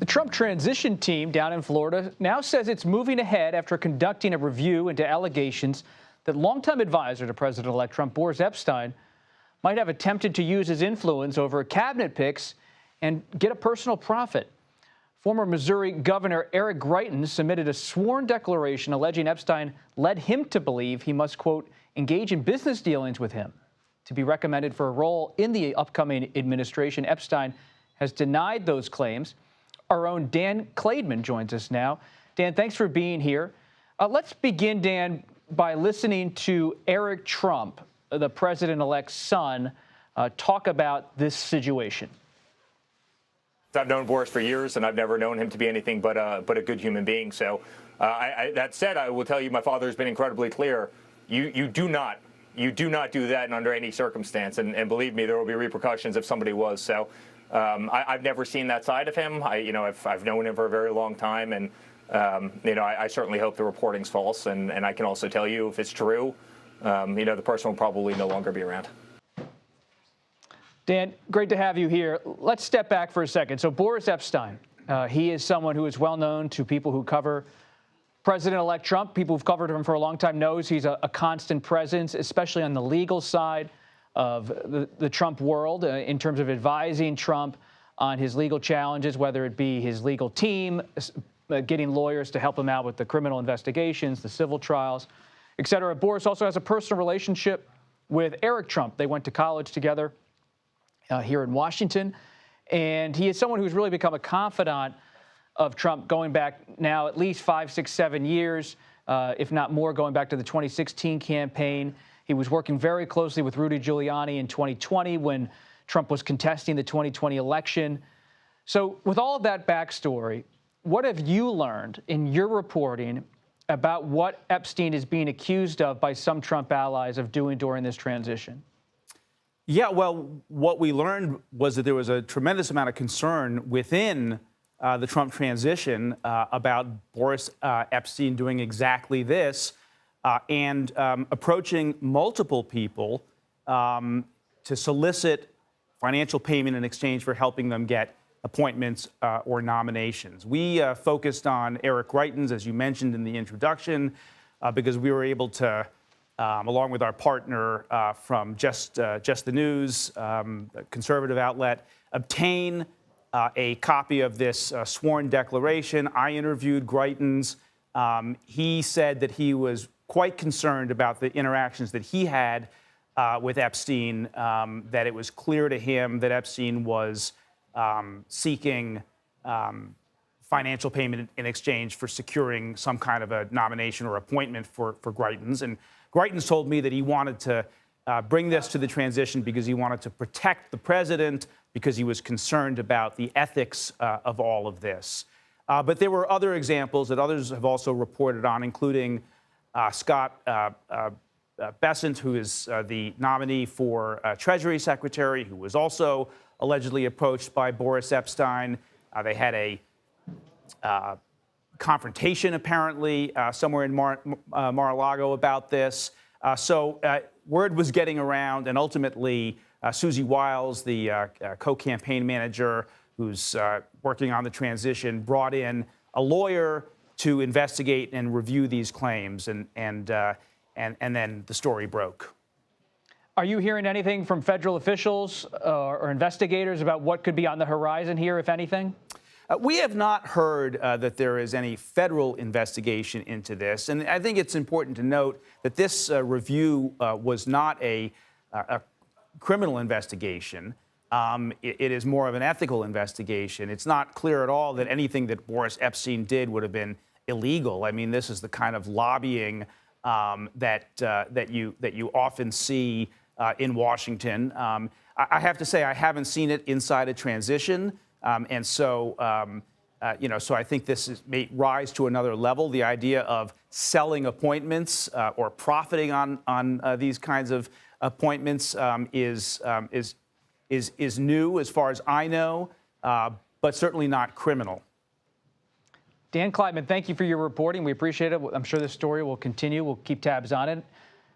The Trump transition team down in Florida now says it's moving ahead after conducting a review into allegations that longtime advisor to President-elect Trump, Boris Epshteyn, might have attempted to use his influence over cabinet picks and get a personal profit. Former Missouri Governor Eric Greitens submitted a sworn declaration alleging Epshteyn led him to believe he must, quote, engage in business dealings with him. To be recommended for a role in the upcoming administration, Epshteyn has denied those claims. Our own Dan Klaidman joins us now. Dan, thanks for being here. Let's begin, Dan, by listening to Eric Trump, the president-elect's son, talk about this situation. I've known Boris for years, and I've never known him to be anything but a good human being. So that said, I will tell you, my father has been incredibly clear. You do not do that under any circumstance. And believe me, there will be repercussions if somebody was. So I've never seen that side of him. I've known him for a very long time, and I certainly hope the reporting's false. And I can also tell you, if it's true, the person will probably no longer be around. Dan, great to have you here. Let's step back for a second. So Boris Epshteyn, he is someone who is well known to people who cover President-elect Trump. People who've covered him for a long time knows he's a constant presence, especially on the legal side of the Trump world, in terms of advising Trump on his legal challenges, whether it be his legal team, getting lawyers to help him out with the criminal investigations, the civil trials, et cetera. Boris also has a personal relationship with Eric Trump. They went to college together here in Washington. And he is someone who's really become a confidant of Trump going back now at least 5, 6, 7 years, if not more, going back to the 2016 campaign. He was working very closely with Rudy Giuliani in 2020 when Trump was contesting the 2020 election. So with all of that backstory, what have you learned in your reporting about what Epshteyn is being accused of by some Trump allies of doing during this transition? Yeah, well, what we learned was that there was a tremendous amount of concern within the Trump transition about Boris Epshteyn doing exactly this and approaching multiple people to solicit financial payment in exchange for helping them get appointments or nominations. We focused on Eric Greitens, as you mentioned in the introduction, because we were able to along with our partner from Just the News, a conservative outlet, obtain a copy of this sworn declaration. I interviewed Greitens. He said that he was quite concerned about the interactions that he had with Epshteyn, that it was clear to him that Epshteyn was seeking financial payment in exchange for securing some kind of a nomination or appointment for Greitens. And Greitens told me that he wanted to bring this to the transition because he wanted to protect the president, because he was concerned about the ethics of all of this. But there were other examples that others have also reported on, including Scott Bessent, who is the nominee for Treasury Secretary, who was also allegedly approached by Boris Epshteyn. They had a confrontation, apparently, somewhere in Mar-a-Lago about this. So word was getting around, and ultimately, Susie Wiles, the co-campaign manager who's working on the transition, brought in a lawyer to investigate and review these claims, and then the story broke. Are you hearing anything from federal officials or investigators about what could be on the horizon here, if anything? We have not heard that there is any federal investigation into this. And I think it's important to note that this review was not a criminal investigation. It is more of an ethical investigation. It's not clear at all that anything that Boris Epshteyn did would have been illegal. I mean, this is the kind of lobbying that you often see in Washington. I have to say I haven't seen it inside a transition. So I think this may rise to another level. The idea of selling appointments or profiting on these kinds of appointments is new, as far as I know, but certainly not criminal. Dan Klaidman, thank you for your reporting. We appreciate it. I'm sure this story will continue. We'll keep tabs on it.